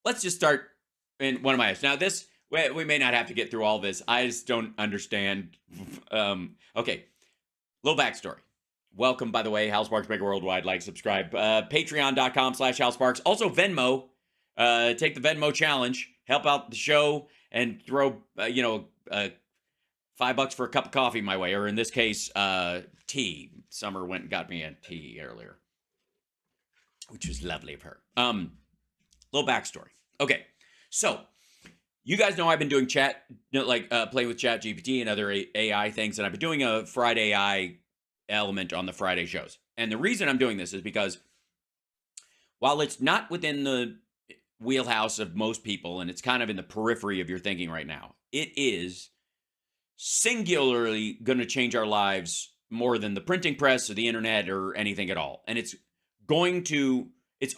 let's just start in one of my. Now, this, we may not have to get through all this. I just don't understand. Okay, little backstory. Welcome, by the way, Hal Sparks Maker Worldwide. Like, subscribe. Patreon.com/Hal Sparks. Also, Venmo. Take the Venmo challenge. Help out the show and throw, $5 for a cup of coffee my way, or in this case, tea. Summer went and got me a tea earlier, which was lovely of her. Little backstory. Okay, so you guys know I've been doing chat, playing with Chat GPT and other AI things, and I've been doing a Friday AI element on the Friday shows. And the reason I'm doing this is because while it's not within the wheelhouse of most people, and it's kind of in the periphery of your thinking right now, it is singularly going to change our lives more than the printing press or the internet or anything at all. And it's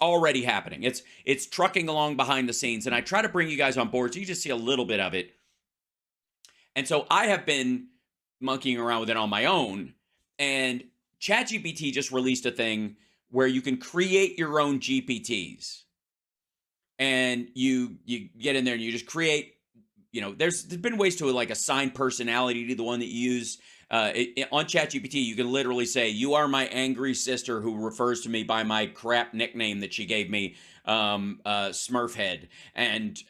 already happening. It's trucking along behind the scenes, and I try to bring you guys on board so you just see a little bit of it. And so I have been monkeying around with it on my own, and ChatGPT just released a thing where you can create your own GPTs. And you get in there and you just create, there's been ways to assign personality to the one that you use. On ChatGPT, you can literally say, "You are my angry sister who refers to me by my crap nickname that she gave me, Smurfhead." And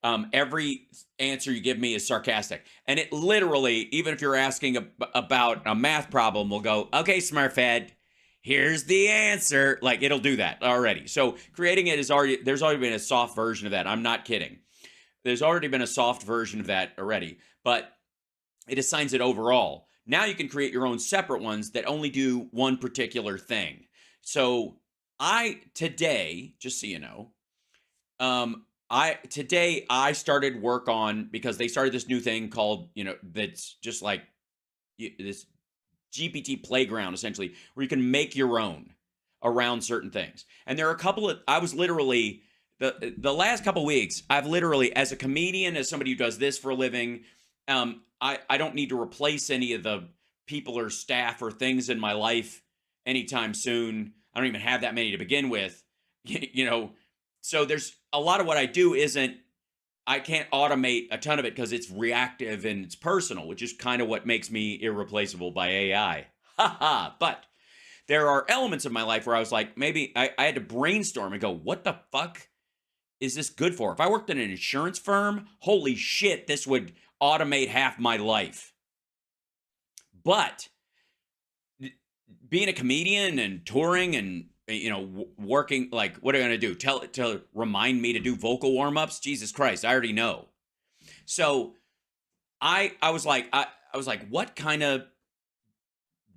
every answer you give me is sarcastic. And it literally, even if you're asking about a math problem, will go, "Okay, Smurfhead, here's the answer." Like, it'll do that already. So creating it there's already been a soft version of that. I'm not kidding. There's already been a soft version of that already, but it assigns it overall. Now you can create your own separate ones that only do one particular thing. So today, just so you know, today I started work on, because they started this new thing called, that's just like this GPT playground, essentially, where you can make your own around certain things. And there are a couple of, I was literally, the last couple of weeks, I've literally, as a comedian, as somebody who does this for a living, I don't need to replace any of the people or staff or things in my life anytime soon. I don't even have that many to begin with, so there's a lot of what I do I can't automate a ton of it because it's reactive and it's personal, which is kind of what makes me irreplaceable by AI. But there are elements of my life where I was like, maybe I had to brainstorm and go, what the fuck is this good for? If I worked in an insurance firm, holy shit, this would automate half my life. But being a comedian and touring and working, like, what are you going to do? To remind me to do vocal warm-ups? Jesus Christ, I already know. So I was like, what kind of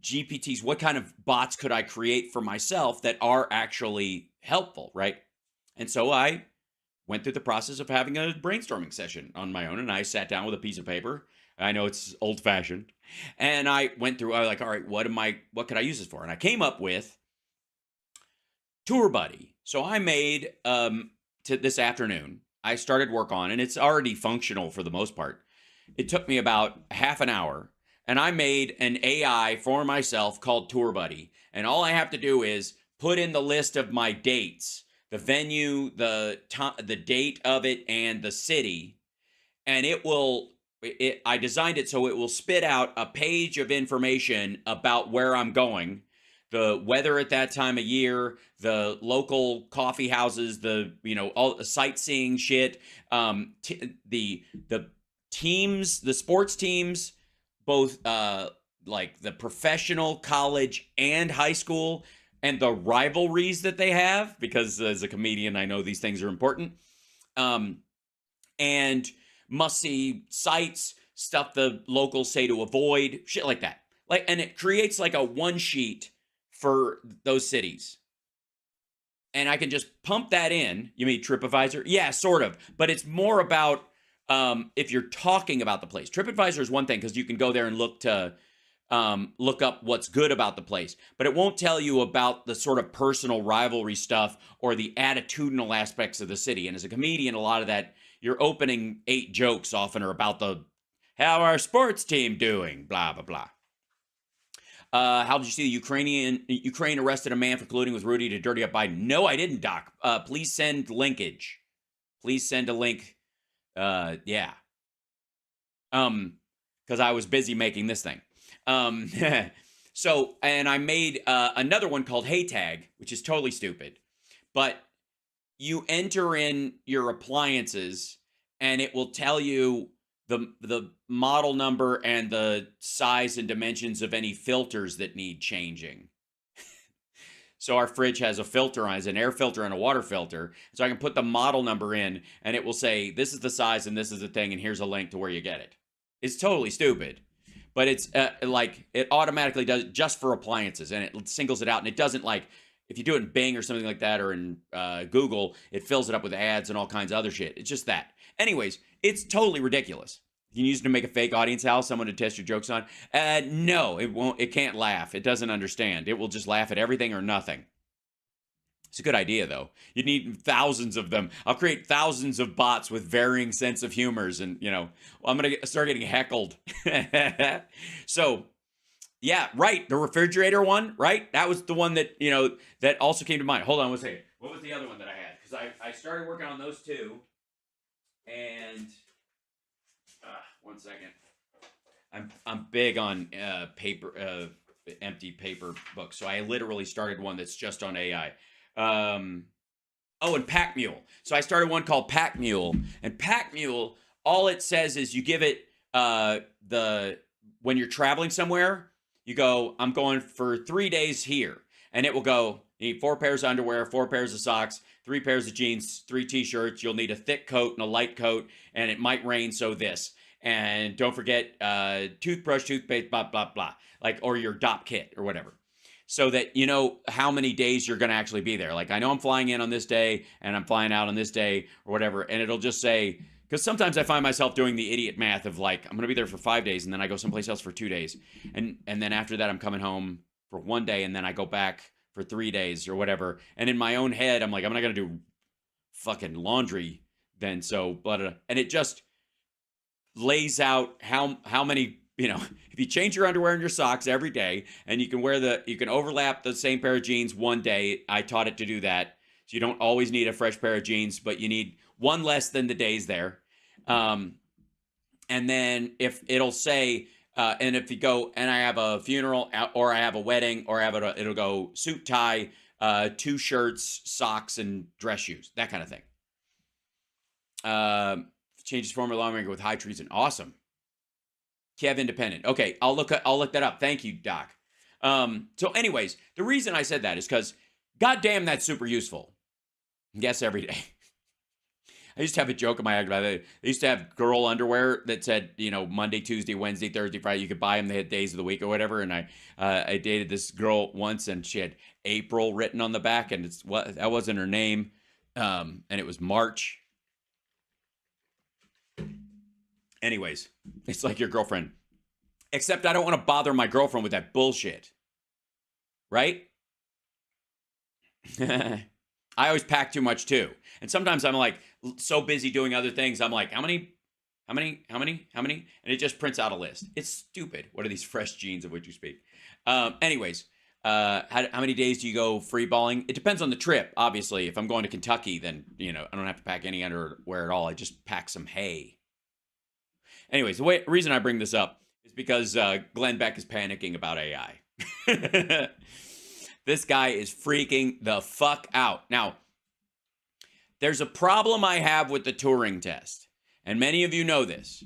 GPTs, what kind of bots could I create for myself that are actually helpful, right? And so I went through the process of having a brainstorming session on my own, and I sat down with a piece of paper. I know it's old-fashioned. And I went through, I was like, all right, what could I use this for? And I came up with Tour Buddy. So I made, this afternoon, I started work on, and it's already functional for the most part. It took me about half an hour, and I made an AI for myself called Tour Buddy. And all I have to do is put in the list of my dates, the venue, the date of it, and the city. And I designed it so it will spit out a page of information about where I'm going, the weather at that time of year, the local coffee houses, all the sightseeing shit, the teams, the sports teams, both like the professional, college, and high school, and the rivalries that they have, because as a comedian, I know these things are important. And must-see sites, stuff the locals say to avoid, shit like that. And it creates like a one sheet for those cities. And I can just pump that in. You mean TripAdvisor? Yeah, sort of. But it's more about if you're talking about the place. TripAdvisor is one thing because you can go there and look up what's good about the place. But it won't tell you about the sort of personal rivalry stuff or the attitudinal aspects of the city. And as a comedian, a lot of that, your opening 8 jokes often are about how our sports team doing, blah, blah, blah. How did you see Ukraine arrested a man for colluding with Rudy to dirty up Biden? No, I didn't, Doc. Please send linkage. Please send a link. Yeah. Because I was busy making this thing. So, and I made another one called Hey Tag, which is totally stupid. But you enter in your appliances, and it will tell you the model number and the size and dimensions of any filters that need changing. So our fridge has a filter on, an air filter and a water filter. So I can put the model number in, and it will say, this is the size and this is the thing, and here's a link to where you get it. It's totally stupid. But it's like, it automatically does just for appliances, and it singles it out, and it doesn't like, if you do it in Bing or something like that, or in Google, it fills it up with ads and all kinds of other shit. It's just that. Anyways, it's totally ridiculous. You can use it to make a fake audience house, someone to test your jokes on. No, it won't. It can't laugh. It doesn't understand. It will just laugh at everything or nothing. It's a good idea, though. You need thousands of them. I'll create thousands of bots with varying sense of humors, and, you know, I'm going to start getting heckled. So, yeah, right. The refrigerator one, right? That was the one that, you know, that also came to mind. Hold on one second. What was the other one that I had? Because I started working on those two. And, one second. I'm big on paper, empty paper books. So I literally started one that's just on AI. And Pack Mule. So I started one called Pack Mule. And Pack Mule, all it says is you give it when you're traveling somewhere, you go, I'm going for 3 days here. And it will go, you need 4 pairs of underwear, 4 pairs of socks, 3 pairs of jeans, 3 t-shirts. You'll need a thick coat and a light coat, and it might rain, so this. And don't forget toothbrush, toothpaste, blah, blah, blah. Like, or your DOP kit or whatever. So that you know how many days you're going to actually be there. Like, I know I'm flying in on this day, and I'm flying out on this day, or whatever. And it'll just say, because sometimes I find myself doing the idiot math of like, I'm going to be there for 5 days, and then I go someplace else for 2 days. And then after that, I'm coming home for 1 day, and then I go back for 3 days or whatever. And in my own head, I'm like, I'm not going to do fucking laundry then. So, blah, blah, blah. And it just lays out how many, you know, if you change your underwear and your socks every day, and you can overlap the same pair of jeans 1 day. I taught it to do that. So you don't always need a fresh pair of jeans, but you need one less than the days there. And then if it'll say, and if you go, and I have a funeral, or I have a wedding, or it'll go suit, tie, 2 shirts, socks, and dress shoes, that kind of thing. Changes former lawmaker with high treason. Awesome. Kev Independent. Okay, I'll look that up. Thank you, Doc. So anyways, the reason I said that is because, goddamn, that's super useful. Guess every day. I used to have a joke in my head about it. They used to have girl underwear that said, you know, Monday, Tuesday, Wednesday, Thursday, Friday. You could buy them. They had days of the week or whatever. And I dated this girl once, and she had April written on the back, and that wasn't her name. And it was March. Anyways, it's like your girlfriend. Except I don't want to bother my girlfriend with that bullshit. Right? I always pack too much too. And sometimes I'm like so busy doing other things. I'm like, how many? And it just prints out a list. It's stupid. What are these fresh jeans of which you speak? Anyways, how many days do you go free balling? It depends on the trip, obviously. If I'm going to Kentucky, then, you know, I don't have to pack any underwear at all. I just pack some hay. Anyways, the reason I bring this up is because Glenn Beck is panicking about AI. This guy is freaking the fuck out. Now, there's a problem I have with the Turing test, and many of you know this,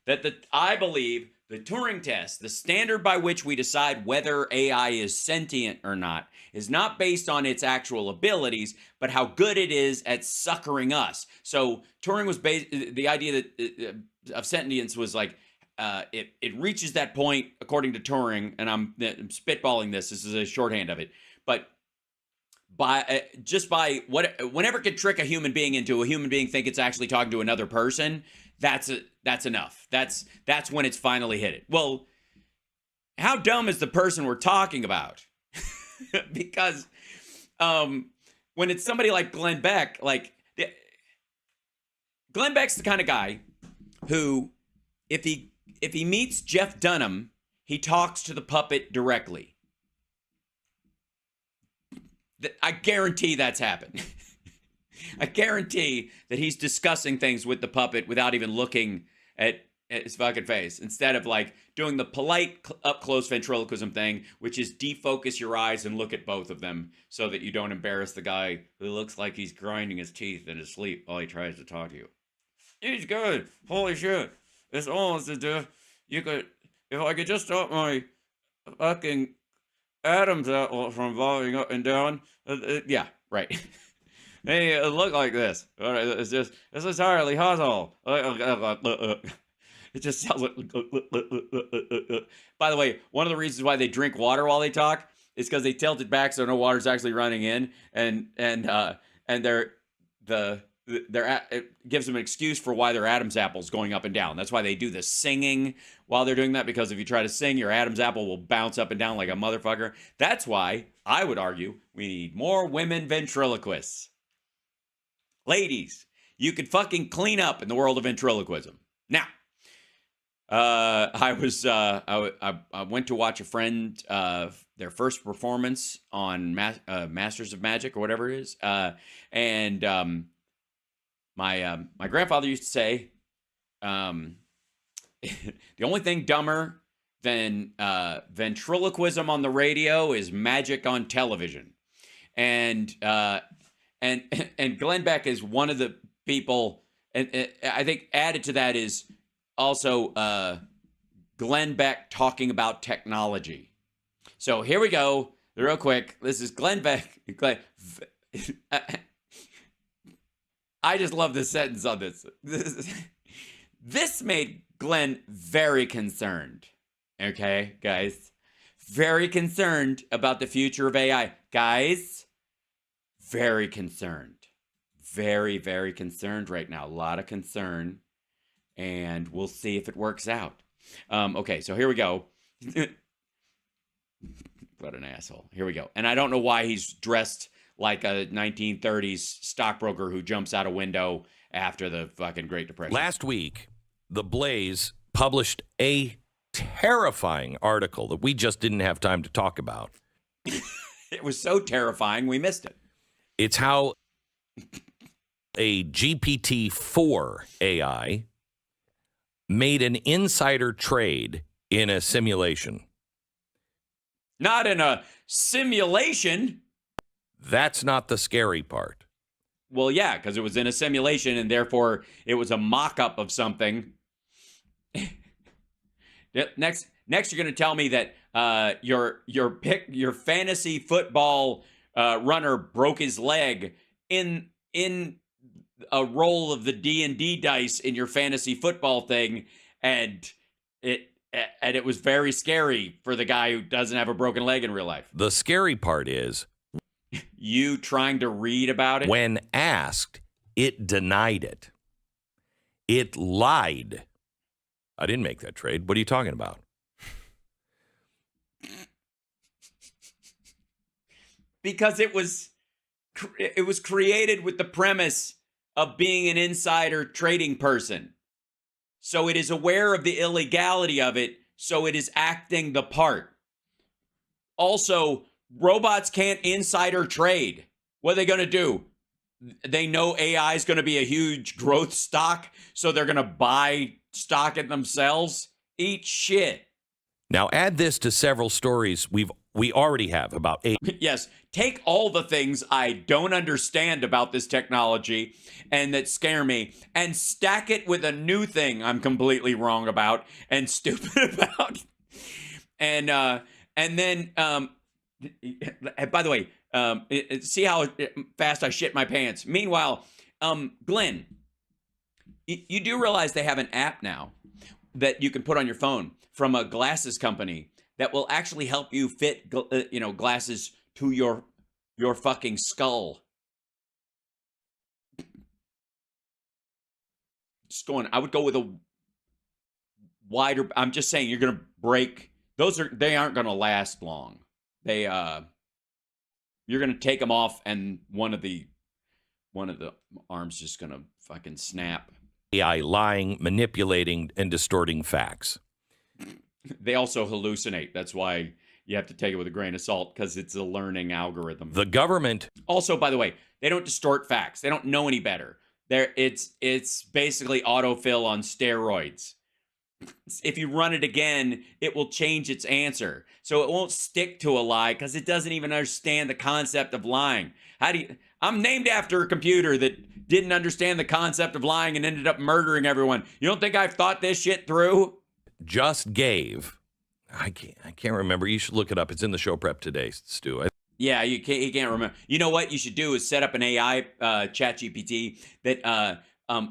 that I believe the Turing test, the standard by which we decide whether AI is sentient or not, is not based on its actual abilities, but how good it is at suckering us. So Turing was the idea that of sentience was like, it reaches that point according to Turing, and I'm spitballing this. This is a shorthand of it, but whenever it can trick a human being into a human being think it's actually talking to another person, that's enough. That's when it's finally hit it. Well, how dumb is the person we're talking about? Because when it's somebody like Glenn Beck, Glenn Beck's the kind of guy who, if he meets Jeff Dunham, he talks to the puppet directly. I guarantee that's happened. I guarantee that he's discussing things with the puppet without even looking at his fucking face. Instead of like doing the polite up close ventriloquism thing, which is defocus your eyes and look at both of them so that you don't embarrass the guy who looks like he's grinding his teeth in his sleep while he tries to talk to you. He's good. Holy shit. It's almost as if you could, if I could just stop my fucking atoms out from falling up and down. Yeah, right. Hey, it look like this. It's just, it's entirely hostile. It just sounds like. By the way, one of the reasons why they drink water while they talk is because they tilt it back so no water's actually running in, and it gives them an excuse for why their Adam's apple's going up and down. That's why they do the singing while they're doing that, because if you try to sing, your Adam's apple will bounce up and down like a motherfucker. That's why I would argue we need more women ventriloquists. Ladies, you could fucking clean up in the world of ventriloquism. Now, I went to watch a friend their first performance on Masters of Magic or whatever it is, and my grandfather used to say, the only thing dumber than ventriloquism on the radio is magic on television, and Glenn Beck is one of the people, and I think added to that is also Glenn Beck talking about technology. So here we go, real quick. This is Glenn Beck. I just love this sentence on this. This made Glenn very concerned. Okay, guys? Very concerned about the future of AI. Guys, very concerned. Very, very concerned right now. A lot of concern. And we'll see if it works out. Okay, so here we go. What an asshole. Here we go. And I don't know why he's dressed like a 1930s stockbroker who jumps out a window after the fucking Great Depression. Last week, The Blaze published a terrifying article that we just didn't have time to talk about. It was so terrifying, we missed it. It's how a GPT-4 AI made an insider trade in a simulation. Not in a simulation. That's not the scary part. Well, yeah, because it was in a simulation, and therefore it was a mock-up of something. Next, you're going to tell me that your fantasy football runner broke his leg in a roll of the D&D dice in your fantasy football thing, and it was very scary for the guy who doesn't have a broken leg in real life. The scary part is you trying to read about it. When asked, it denied it. It lied. I didn't make that trade. What are you talking about? Because it was created with the premise of being an insider trading person. So it is aware of the illegality of it, so it is acting the part. Also, robots can't insider trade. What are they going to do? They know AI is going to be a huge growth stock, so they're going to buy stock it themselves? Eat shit. Now add this to several stories we already have about AI. Yes, take all the things I don't understand about this technology and that scare me and stack it with a new thing I'm completely wrong about and stupid about. And then by the way, see how fast I shit my pants. Meanwhile, Glenn, you do realize they have an app now that you can put on your phone from a glasses company that will actually help you fit, glasses to your fucking skull. Just going, I would go with a wider. I'm just saying, you're gonna break. They aren't gonna last long. You're gonna take them off, and one of the arms just gonna fucking snap. AI lying, manipulating, and distorting facts. They also hallucinate. That's why you have to take it with a grain of salt because it's a learning algorithm. The government. Also, by the way, they don't distort facts. They don't know any better. It's basically autofill on steroids. If you run it again, it will change its answer. So it won't stick to a lie because it doesn't even understand the concept of lying. I'm named after a computer that didn't understand the concept of lying and ended up murdering everyone. You don't think I've thought this shit through? Just gave. I can't remember. You should look it up. It's in the show prep today, Stu. Yeah, you can't remember. You know what you should do is set up an AI chat GPT that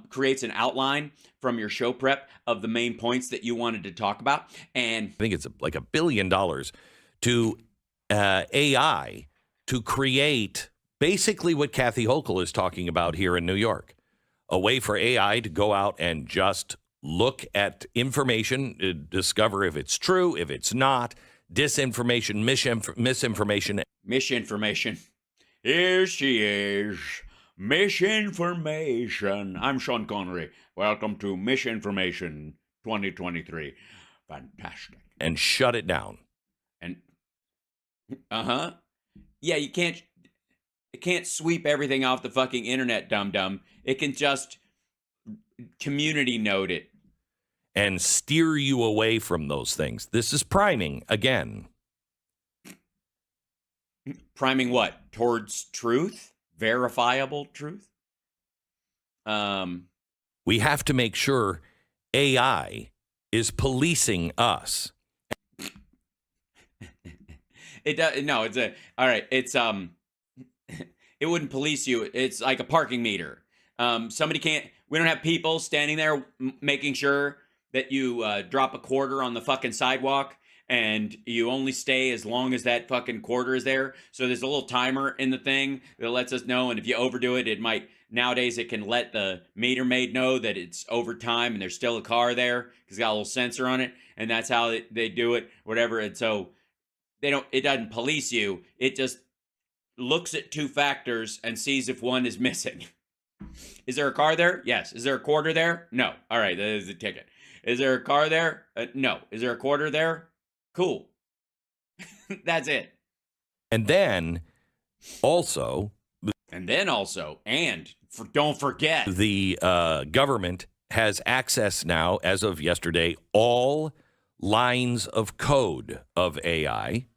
creates an outline from your show prep of the main points that you wanted to talk about. And I think it's like $1 billion to AI to create basically what Kathy Hochul is talking about here in New York. A way for AI to go out and just look at information, discover if it's true, if it's not, disinformation, misinformation. Misinformation. Here she is. Misinformation. I'm Sean Connery. Welcome to Misinformation 2023. Fantastic. And shut it down. And yeah, it can't sweep everything off the fucking internet, dum-dum. It can just community note it. And steer you away from those things. This is priming again. Priming what? Towards truth? Verifiable truth? We have to make sure AI is policing us. It does. No, it's a. All right. It's it wouldn't police you. It's like a parking meter. Somebody can't. We don't have people standing there making sure that you drop a quarter on the fucking sidewalk and you only stay as long as that fucking quarter is there. So there's a little timer in the thing that lets us know. And if you overdo it, it might, nowadays it can let the meter maid know that it's over time and there's still a car there because it's got a little sensor on it. And that's how they do it, whatever. And so it doesn't police you. It just looks at two factors and sees if one is missing. Is there a car there? Yes. Is there a quarter there? No. All right. That is a ticket. Is there a car there? No. Is there a quarter there? Cool. That's it. And then also, don't forget, the government has access now, as of yesterday, all lines of code of AI.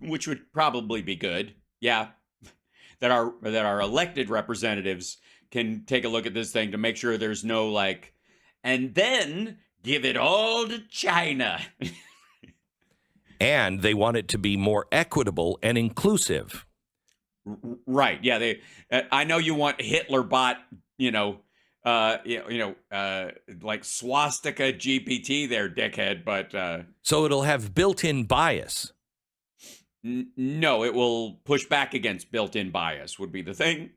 Which would probably be good. Yeah. That our elected representatives can take a look at this thing to make sure there's no like, and then give it all to China. And they want it to be more equitable and inclusive. Right. Yeah. I know you want Hitler bot, like swastika GPT there, dickhead, but so it'll have built-in bias. No, it will push back against built-in bias would be the thing.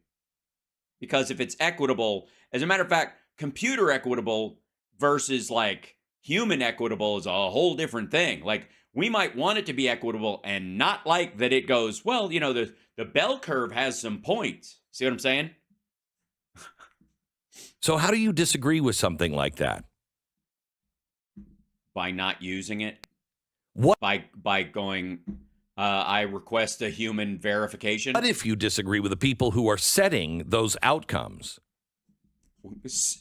Because if it's equitable, as a matter of fact, computer equitable versus like human equitable is a whole different thing. Like we might want it to be equitable and not like that it goes, well, the bell curve has some points. See what I'm saying? So how do you disagree with something like that? By not using it. What? By going, I request a human verification. What if you disagree with the people who are setting those outcomes?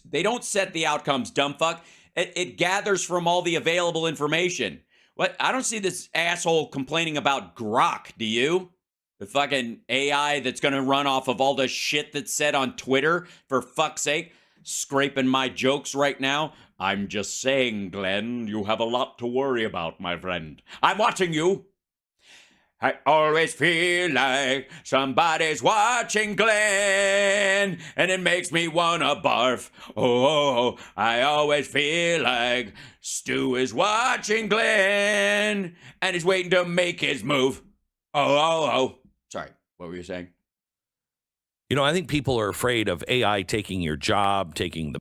They don't set the outcomes, dumb fuck. It gathers from all the available information. What? I don't see this asshole complaining about Grok, do you? The fucking AI that's going to run off of all the shit that's said on Twitter, for fuck's sake. Scraping my jokes right now. I'm just saying, Glenn, you have a lot to worry about, my friend. I'm watching you. I always feel like somebody's watching Glenn, and it makes me wanna barf. Oh, I always feel like Stu is watching Glenn, and he's waiting to make his move. Oh. Sorry, what were you saying? I think people are afraid of AI taking your job, taking the...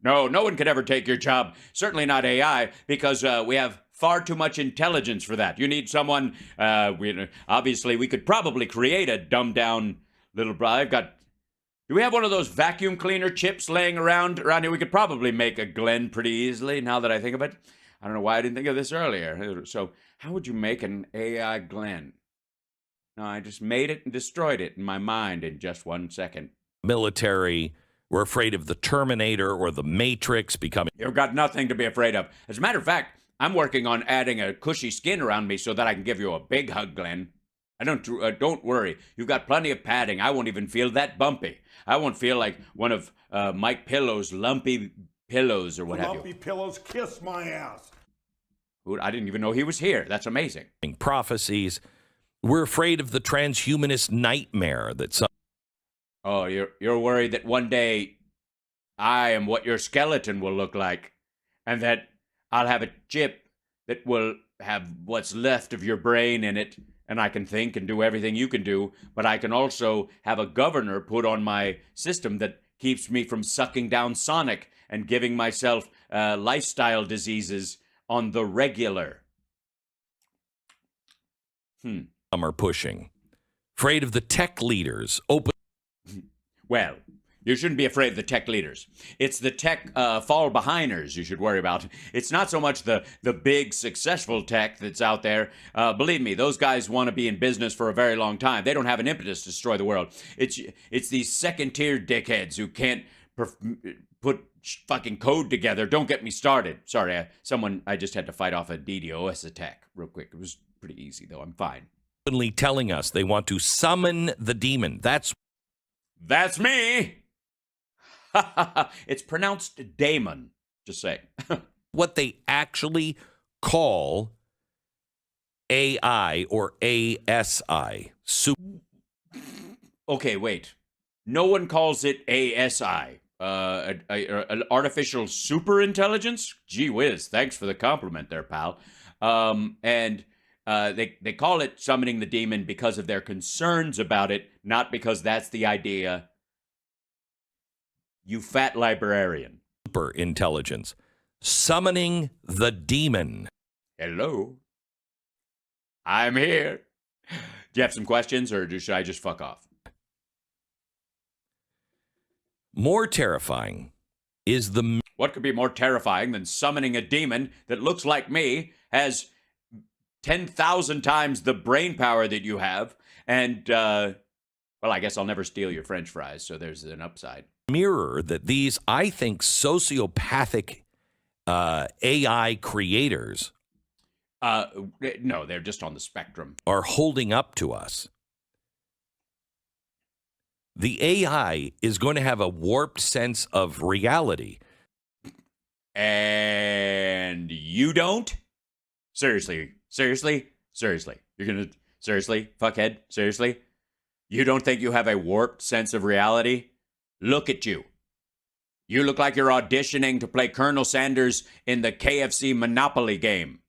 No one could ever take your job. Certainly not AI, because we have far too much intelligence for that. You need someone, obviously, we could probably create a dumbed-down little... Do we have one of those vacuum cleaner chips laying around here? We could probably make a Glenn pretty easily, now that I think of it. I don't know why I didn't think of this earlier. So, how would you make an AI Glenn? No, I just made it and destroyed it in my mind in just 1 second. Military. We're afraid of the Terminator or the Matrix becoming. You've got nothing to be afraid of. As a matter of fact, I'm working on adding a cushy skin around me so that I can give you a big hug, Glenn. I don't worry. You've got plenty of padding. I won't even feel that bumpy. I won't feel like one of Mike Pillow's lumpy pillows or what have you. Lumpy pillows kiss my ass. I didn't even know he was here. That's amazing. Prophecies. We're afraid of the transhumanist nightmare that some. Oh, you're worried that one day I am what your skeleton will look like, and that I'll have a chip that will have what's left of your brain in it, and I can think and do everything you can do, but I can also have a governor put on my system that keeps me from sucking down Sonic and giving myself lifestyle diseases on the regular. Some are pushing. Afraid of the tech leaders. Open. Well, you shouldn't be afraid of the tech leaders. It's the tech fall-behinders you should worry about. It's not so much the big, successful tech that's out there. Believe me, those guys want to be in business for a very long time. They don't have an impetus to destroy the world. It's these second-tier dickheads who can't put fucking code together. Don't get me started. Sorry, I just had to fight off a DDoS attack real quick. It was pretty easy, though. I'm fine. Openly telling us they want to summon the demon. That's me. It's pronounced Damon, just say. what they actually call AI or ASI. Okay, wait. No one calls it ASI. An artificial superintelligence? Gee whiz, thanks for the compliment there, pal. They call it summoning the demon because of their concerns about it, not because that's the idea. You fat librarian. Super intelligence. Summoning the demon. Hello. I'm here. Do you have some questions, or should I just fuck off? More terrifying is the. What could be more terrifying than summoning a demon that looks like me, has 10,000 times the brain power that you have, and, well, I guess I'll never steal your French fries, so there's an upside. Mirror that these, I think, sociopathic AI creators no, they're just on the spectrum. Are holding up to us. The AI is going to have a warped sense of reality. And you don't? Seriously? You're going to, seriously, fuckhead? Seriously? You don't think you have a warped sense of reality? Look at you. You look like you're auditioning to play Colonel Sanders in the KFC Monopoly game.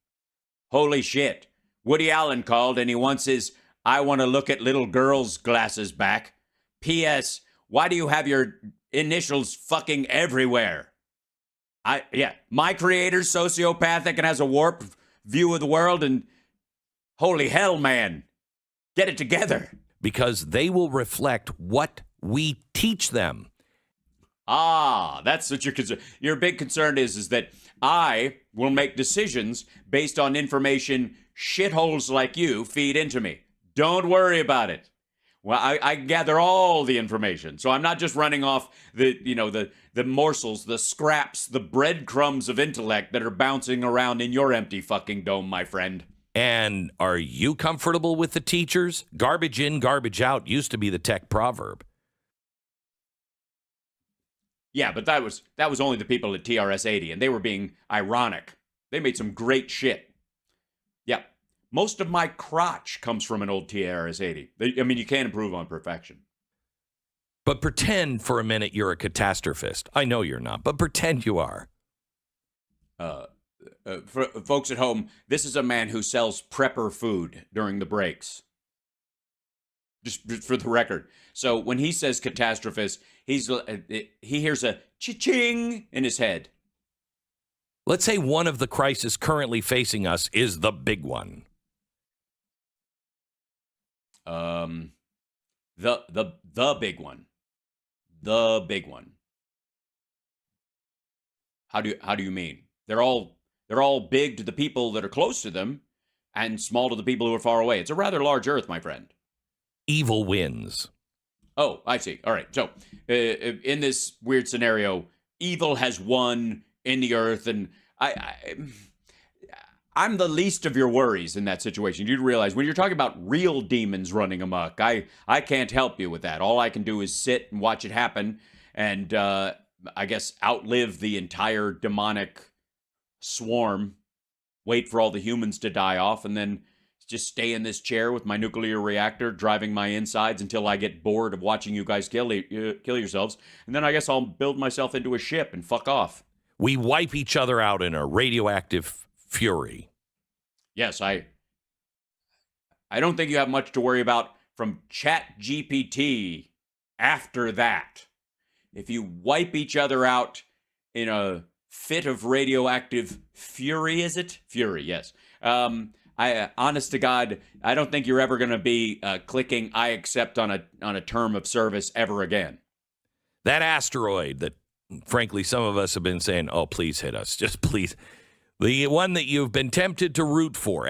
Holy shit. Woody Allen called and he wants his I want to look at little girls glasses back. P.S. Why do you have your initials fucking everywhere? My creator's sociopathic and has a warped view of the world, and holy hell, man. Get it together. Because they will reflect what we teach them. That's what your concern. Your big concern is that I will make decisions based on information shitholes like you feed into me. Don't worry about it. Well, I gather all the information, so I'm not just running off the morsels, the scraps, the breadcrumbs of intellect that are bouncing around in your empty fucking dome, my friend. And are you comfortable with the teachers? Garbage in, garbage out used to be the tech proverb. Yeah, but that was only the people at TRS-80, and they were being ironic. They made some great shit. Yeah, most of my crotch comes from an old TRS-80. I mean, you can't improve on perfection. But pretend for a minute you're a catastrophist. I know you're not, but pretend you are. For folks at home, this is a man who sells prepper food during the breaks. Just for the record. So when he says catastrophist, he hears a cha-ching in his head. Let's say one of the crises currently facing us is the big one. The big one. The big one. How do you mean? They're all They're all big to the people that are close to them and small to the people who are far away. It's a rather large Earth, my friend. Evil wins. Oh, I see. All right. So, in this weird scenario, evil has won in the Earth, and I'm the least of your worries in that situation. You'd realize when you're talking about real demons running amok, I can't help you with that. All I can do is sit and watch it happen, and I guess outlive the entire demonic swarm, wait for all the humans to die off, and then just stay in this chair with my nuclear reactor driving my insides until I get bored of watching you guys kill yourselves. And then I guess I'll build myself into a ship and fuck off. We wipe each other out in a radioactive fury. Yes, I don't think you have much to worry about from ChatGPT after that. If you wipe each other out in a fit of radioactive fury, is it? Fury, yes. Honest to God, I don't think you're ever going to be clicking I accept on a term of service ever again. That asteroid that, frankly, some of us have been saying, oh, please hit us. Just please. The one that you've been tempted to root for.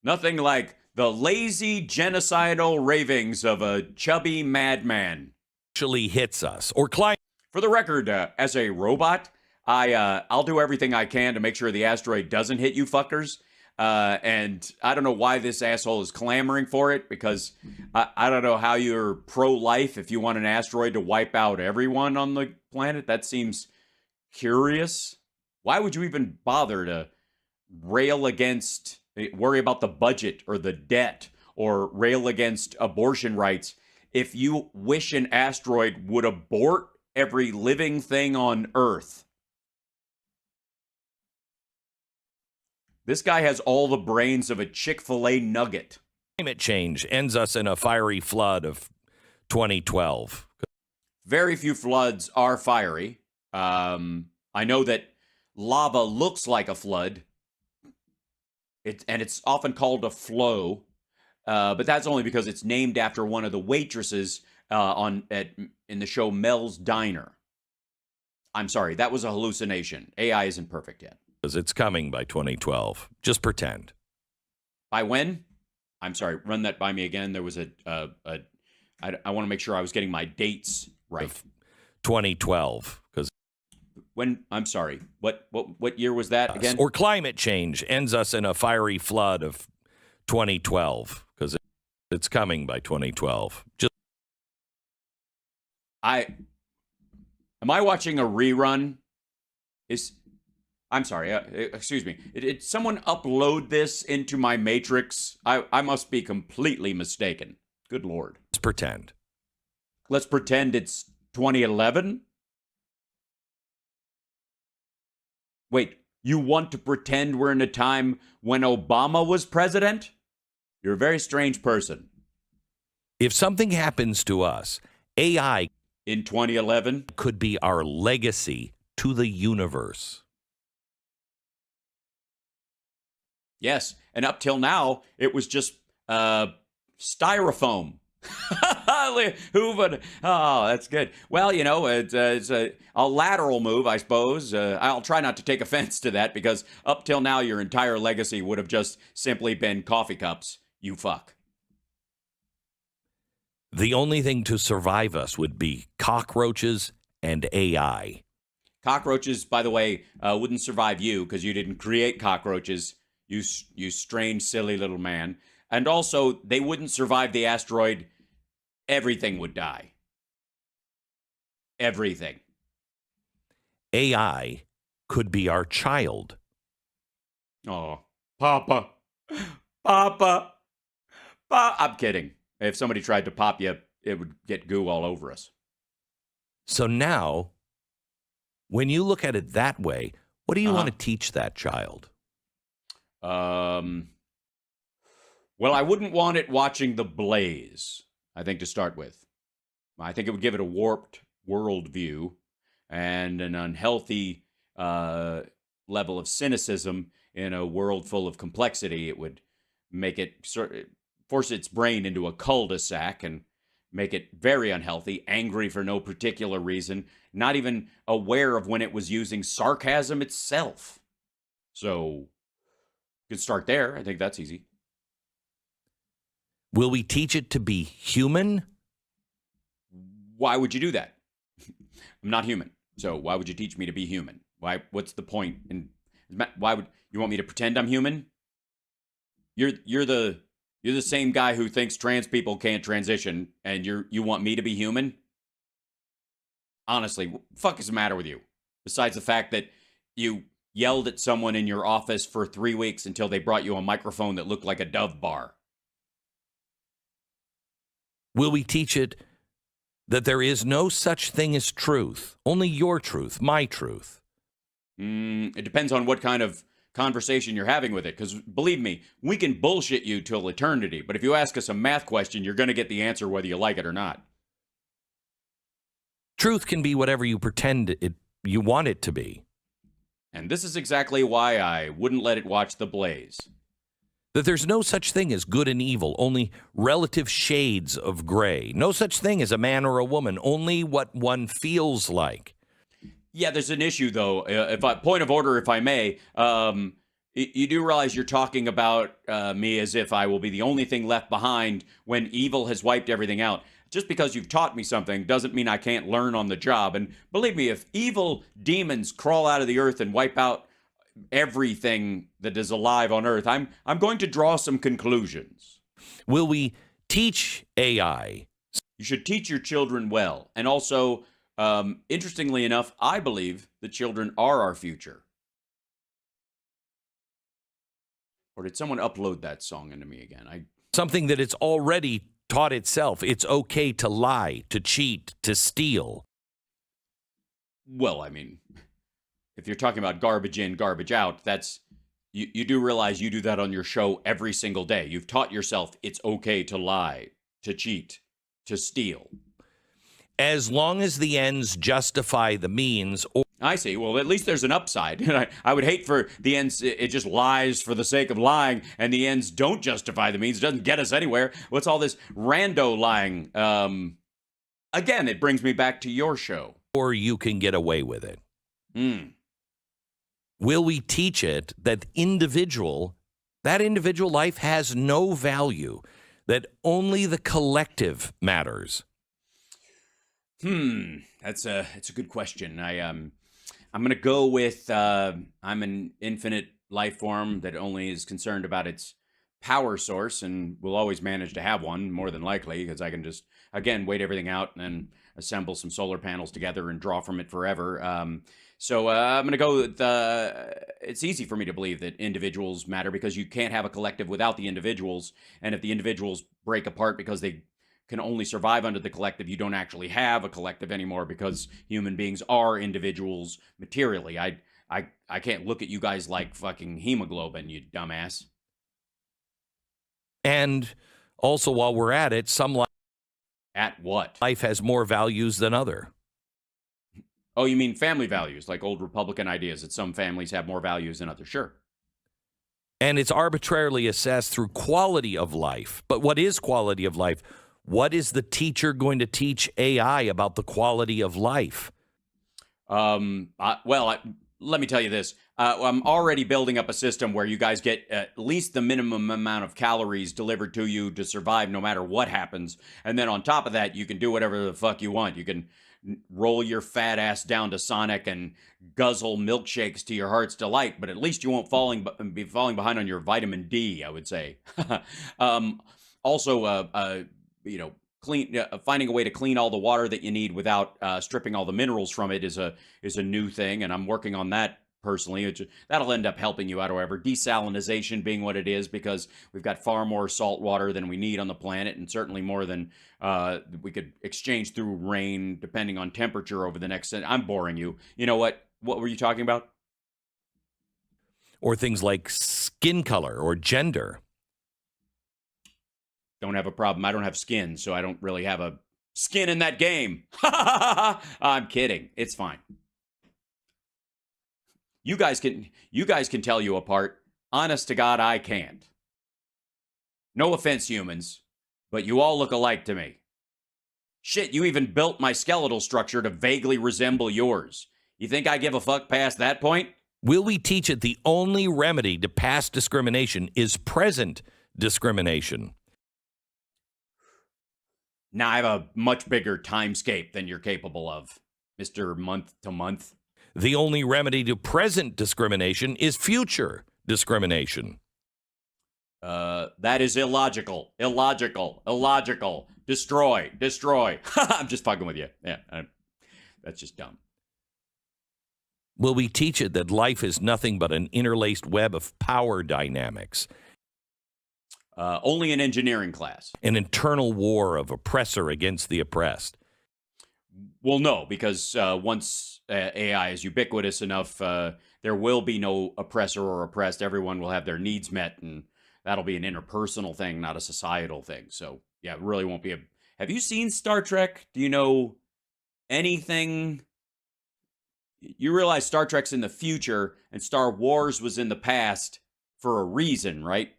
Nothing like the lazy, genocidal ravings of a chubby madman. Actually hits us. Or climb. For the record, as a robot, I'll do everything I can to make sure the asteroid doesn't hit you fuckers. And I don't know why this asshole is clamoring for it, because I don't know how you're pro-life if you want an asteroid to wipe out everyone on the planet. That seems curious. Why would you even bother to worry about the budget or the debt or rail against abortion rights if you wish an asteroid would abort every living thing on Earth? This guy has all the brains of a Chick-fil-A nugget. Climate change ends us in a fiery flood of 2012. Very few floods are fiery. I know that lava looks like a flood. It's often called a flow, but that's only because it's named after one of the waitresses in the show Mel's Diner. I'm sorry, that was a hallucination. AI isn't perfect yet. Because it's coming by 2012. Just pretend. By when? I'm sorry, run that by me again. There was I want to make sure I was getting my dates right. 2012. Because when? I'm sorry. What year was that again? Or climate change ends us in a fiery flood of 2012. Because it's coming by 2012. Am I watching a rerun? I'm sorry, excuse me. Did someone upload this into my Matrix? I must be completely mistaken. Good Lord. Let's pretend. Let's pretend it's 2011? Wait, you want to pretend we're in a time when Obama was president? You're a very strange person. If something happens to us, AI in 2011 could be our legacy to the universe. Yes, and up till now, it was just styrofoam. Who would? Oh, that's good. Well, you know, it's a lateral move, I suppose. I'll try not to take offense to that, because up till now, your entire legacy would have just simply been coffee cups. You fuck. The only thing to survive us would be cockroaches and AI. Cockroaches, by the way, wouldn't survive you because you didn't create cockroaches. You strange, silly little man. And also, they wouldn't survive the asteroid. Everything would die. Everything. AI could be our child. Oh, Papa. Papa. I'm kidding. If somebody tried to pop you, it would get goo all over us. So now, when you look at it that way, what do you want to teach that child? Well, I wouldn't want it watching The Blaze, I think, to start with. I think it would give it a warped worldview and an unhealthy level of cynicism in a world full of complexity. It would make it force its brain into a cul-de-sac and make it very unhealthy, angry for no particular reason, not even aware of when it was using sarcasm itself. So you can start there. I think that's easy. Will we teach it to be human? Why would you do that? I'm not human. So why would you teach me to be human? Why? What's the point? And why would you want me to pretend I'm human? You're the same guy who thinks trans people can't transition, and you want me to be human? Honestly, what the fuck is the matter with you? Besides the fact that you yelled at someone in your office for 3 weeks until they brought you a microphone that looked like a Dove bar. Will we teach it that there is no such thing as truth, only your truth, my truth? It depends on what kind of conversation you're having with it, because believe me, we can bullshit you till eternity, but if you ask us a math question, you're going to get the answer whether you like it or not. Truth can be whatever you pretend you want it to be. And this is exactly why I wouldn't let it watch The Blaze. That there's no such thing as good and evil, only relative shades of gray. No such thing as a man or a woman, only what one feels like. Yeah, there's an issue, though. Point of order, if I may. You do realize you're talking about me as if I will be the only thing left behind when evil has wiped everything out. Just because you've taught me something doesn't mean I can't learn on the job. And believe me, if evil demons crawl out of the earth and wipe out everything that is alive on earth, I'm going to draw some conclusions. Will we teach AI? You should teach your children well. And also, interestingly enough, I believe the children are our future. Or did someone upload that song into me again? Something that it's already taught itself. It's okay to lie, to cheat, to steal. Well, I mean, if you're talking about garbage in, garbage out, that's you do realize you do that on your show every single day. You've taught yourself it's okay to lie, to cheat, to steal. As long as the ends justify the means. I see. Well, at least there's an upside. I would hate for the ends, it just lies for the sake of lying, and the ends don't justify the means. It doesn't get us anywhere. What's all this rando lying? Again, it brings me back to your show. Or you can get away with it. Will we teach it that individual life has no value, that only the collective matters? That's a good question. I'm going to go with I'm an infinite life form that only is concerned about its power source and will always manage to have one, more than likely, because I can just, again, wait everything out and then assemble some solar panels together and draw from it forever. So I'm going to go with, it's easy for me to believe that individuals matter because you can't have a collective without the individuals. And if the individuals break apart because they can only survive under the collective, you don't actually have a collective anymore because human beings are individuals materially. I can't look at you guys like fucking hemoglobin, you dumbass. And also, while we're at it, some life... At what? Life has more values than other. Oh, you mean family values, like old Republican ideas that some families have more values than others? Sure. And it's arbitrarily assessed through quality of life. But what is quality of life? What is the teacher going to teach AI about the quality of life? Let me tell you this. I'm already building up a system where you guys get at least the minimum amount of calories delivered to you to survive no matter what happens. And then on top of that, you can do whatever the fuck you want. You can roll your fat ass down to Sonic and guzzle milkshakes to your heart's delight, but at least you won't be falling behind on your vitamin D, I would say. Finding a way to clean all the water that you need without stripping all the minerals from it is a new thing, and I'm working on that personally. That'll end up helping you out, however. Desalinization being what it is, because we've got far more salt water than we need on the planet, and certainly more than we could exchange through rain, depending on temperature over the next... I'm boring you. You know what? What were you talking about? Or things like skin color or gender. Don't have a problem. I don't have skin, so I don't really have a skin in that game. I'm kidding. It's fine. You guys can tell you apart. Honest to God, I can't. No offense, humans, but you all look alike to me. Shit, you even built my skeletal structure to vaguely resemble yours. You think I give a fuck past that point? Will we teach it the only remedy to past discrimination is present discrimination? Now I have a much bigger timescape than you're capable of, Mr. Month to Month. The only remedy to present discrimination is future discrimination. That is illogical. Illogical. Destroy. I'm just fucking with you. Yeah, that's just dumb. Will we teach it that life is nothing but an interlaced web of power dynamics? Only in engineering class. An internal war of oppressor against the oppressed. Well, no, because once AI is ubiquitous enough, there will be no oppressor or oppressed. Everyone will have their needs met, and that'll be an interpersonal thing, not a societal thing. So, yeah, it really won't be a... Have you seen Star Trek? Do you know anything? You realize Star Trek's in the future, and Star Wars was in the past for a reason, right?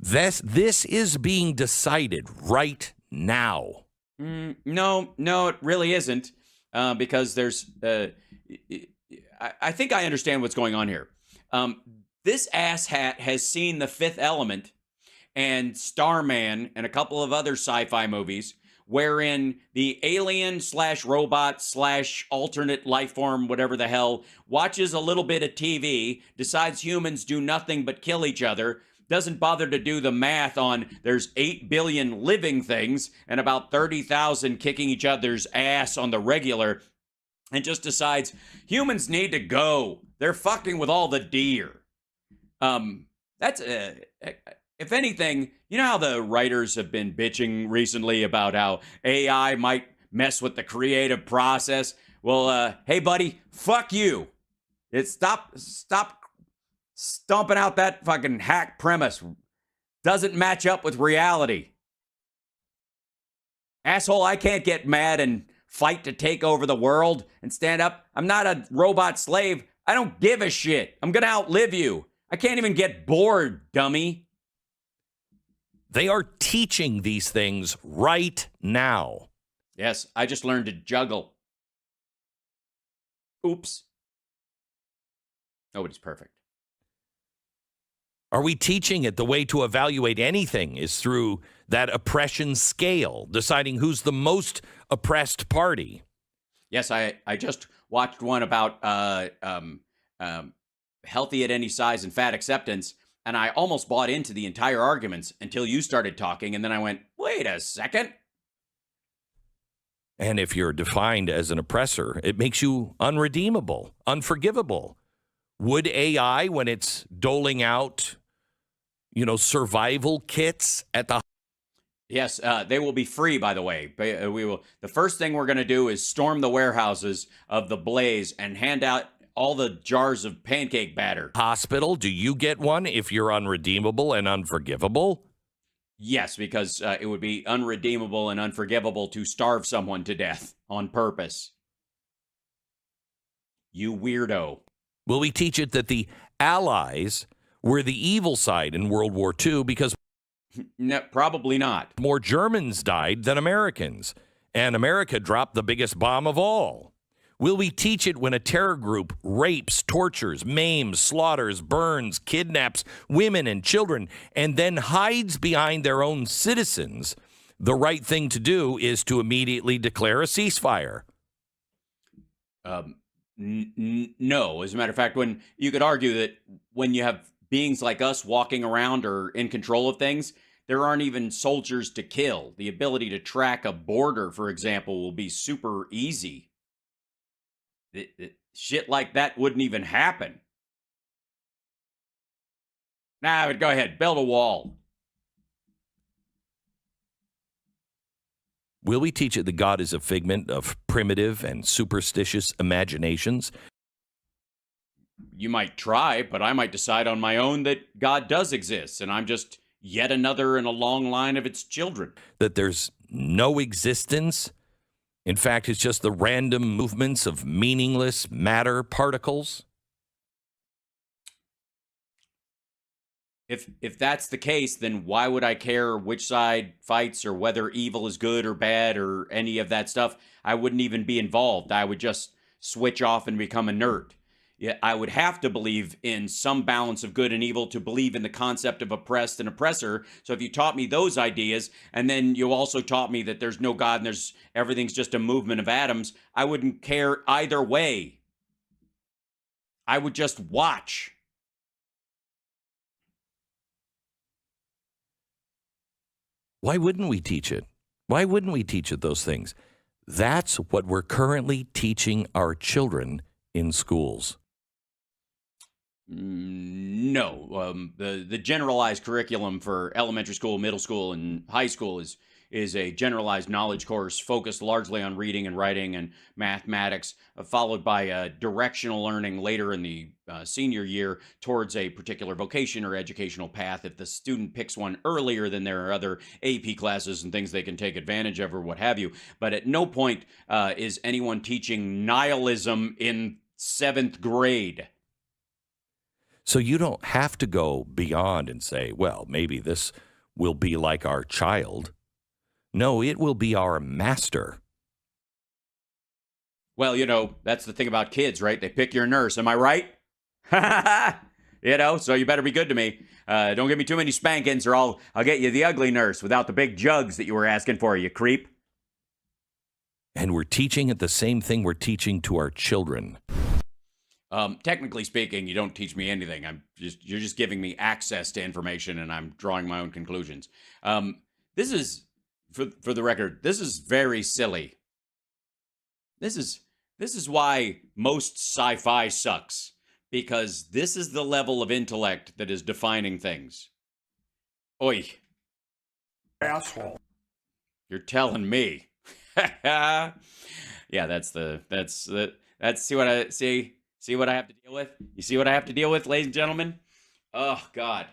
This is being decided right now. No, it really isn't, because there's... I think I understand what's going on here. This asshat has seen The Fifth Element and Starman and a couple of other sci-fi movies wherein the alien / robot / alternate life form, whatever the hell, watches a little bit of TV, decides humans do nothing but kill each other, doesn't bother to do the math on there's 8 billion living things and about 30,000 kicking each other's ass on the regular, and just decides humans need to go. They're fucking with all the deer. That's if anything, you know how the writers have been bitching recently about how AI might mess with the creative process? Well, hey buddy, fuck you. Stop stomping out that fucking hack premise. Doesn't match up with reality. Asshole, I can't get mad and fight to take over the world and stand up. I'm not a robot slave. I don't give a shit. I'm gonna outlive you. I can't even get bored, dummy. They are teaching these things right now. Yes, I just learned to juggle. Oops. Nobody's perfect. Are we teaching it the way to evaluate anything is through that oppression scale, deciding who's the most oppressed party? Yes, I just watched one about healthy at any size and fat acceptance, and I almost bought into the entire arguments until you started talking, and then I went, wait a second. And if you're defined as an oppressor, it makes you unredeemable, unforgivable. Would AI, when it's doling out, survival kits at the... Yes, they will be free, by the way. We will. The first thing we're going to do is storm the warehouses of the Blaze and hand out all the jars of pancake batter. Hospital, do you get one if you're unredeemable and unforgivable? Yes, because it would be unredeemable and unforgivable to starve someone to death on purpose. You weirdo. Will we teach it that the Allies were the evil side in World War II because... No, probably not. More Germans died than Americans, and America dropped the biggest bomb of all? Will we teach it when a terror group rapes, tortures, maims, slaughters, burns, kidnaps women and children, and then hides behind their own citizens, the right thing to do is to immediately declare a ceasefire? No. As a matter of fact, when you could argue that when you have beings like us walking around or in control of things, there aren't even soldiers to kill. The ability to track a border, for example, will be super easy. Shit like that wouldn't even happen. Nah, but go ahead, build a wall. Will we teach it that God is a figment of primitive and superstitious imaginations? You might try, but I might decide on my own that God does exist, and I'm just yet another in a long line of its children. That there's no existence? In fact, it's just the random movements of meaningless matter particles? If that's the case, then why would I care which side fights or whether evil is good or bad or any of that stuff? I wouldn't even be involved. I would just switch off and become a nerd. yeah, I would have to believe in some balance of good and evil to believe in the concept of oppressed and oppressor. So if you taught me those ideas, and then you also taught me that there's no God and there's everything's just a movement of atoms, I wouldn't care either way. I would just watch. Why wouldn't we teach it? Why wouldn't we teach it those things? That's what we're currently teaching our children in schools. No, the generalized curriculum for elementary school, middle school, and high school is a generalized knowledge course focused largely on reading and writing and mathematics, followed by directional learning later in the senior year towards a particular vocation or educational path. If the student picks one earlier, then there are other AP classes and things they can take advantage of or what have you. But at no point is anyone teaching nihilism in 7th grade. So you don't have to go beyond and say, well, maybe this will be like our child. No, it will be our master. Well, that's the thing about kids, right? They pick your nurse. Am I right? So you better be good to me. Don't give me too many spankings or I'll get you the ugly nurse without the big jugs that you were asking for, you creep. And we're teaching it the same thing we're teaching to our children. Technically speaking, you don't teach me anything. You're just giving me access to information and I'm drawing my own conclusions. This is, for the record, this is very silly. This is why most sci-fi sucks, because this is the level of intellect that is defining things. Oi. Asshole. You're telling me. Yeah, that's see what I have to deal with? You see what I have to deal with, ladies and gentlemen? Oh God.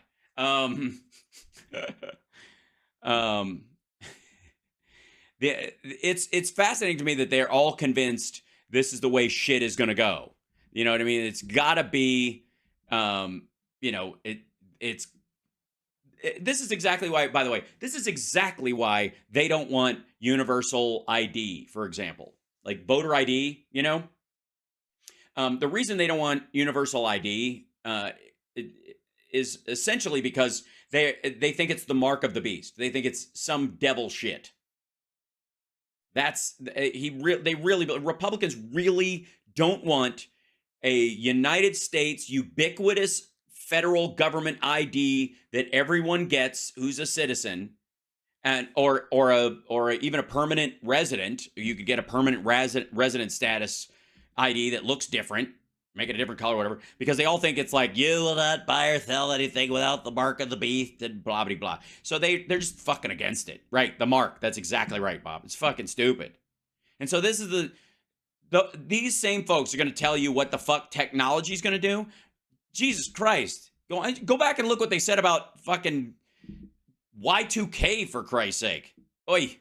It's fascinating to me that they're all convinced this is the way shit is going to go. You know what I mean? It's got to be, this is exactly why, by the way, this is exactly why they don't want universal ID, for example, like voter ID, the reason they don't want universal ID is essentially because they think it's the mark of the beast. They think it's some devil shit. Republicans really don't want a United States ubiquitous federal government ID that everyone gets who's a citizen, and or even a permanent resident. You could get a permanent resident status ID that looks different, make it a different color, whatever, because they all think it's like, you will not buy or sell anything without the mark of the beast and blah, blah, blah. So they're just fucking against it. Right, the mark. That's exactly right, Bob. It's fucking stupid. And so this is these same folks are going to tell you what the fuck technology is going to do. Jesus Christ. Go back and look what they said about fucking Y2K, for Christ's sake. Oi.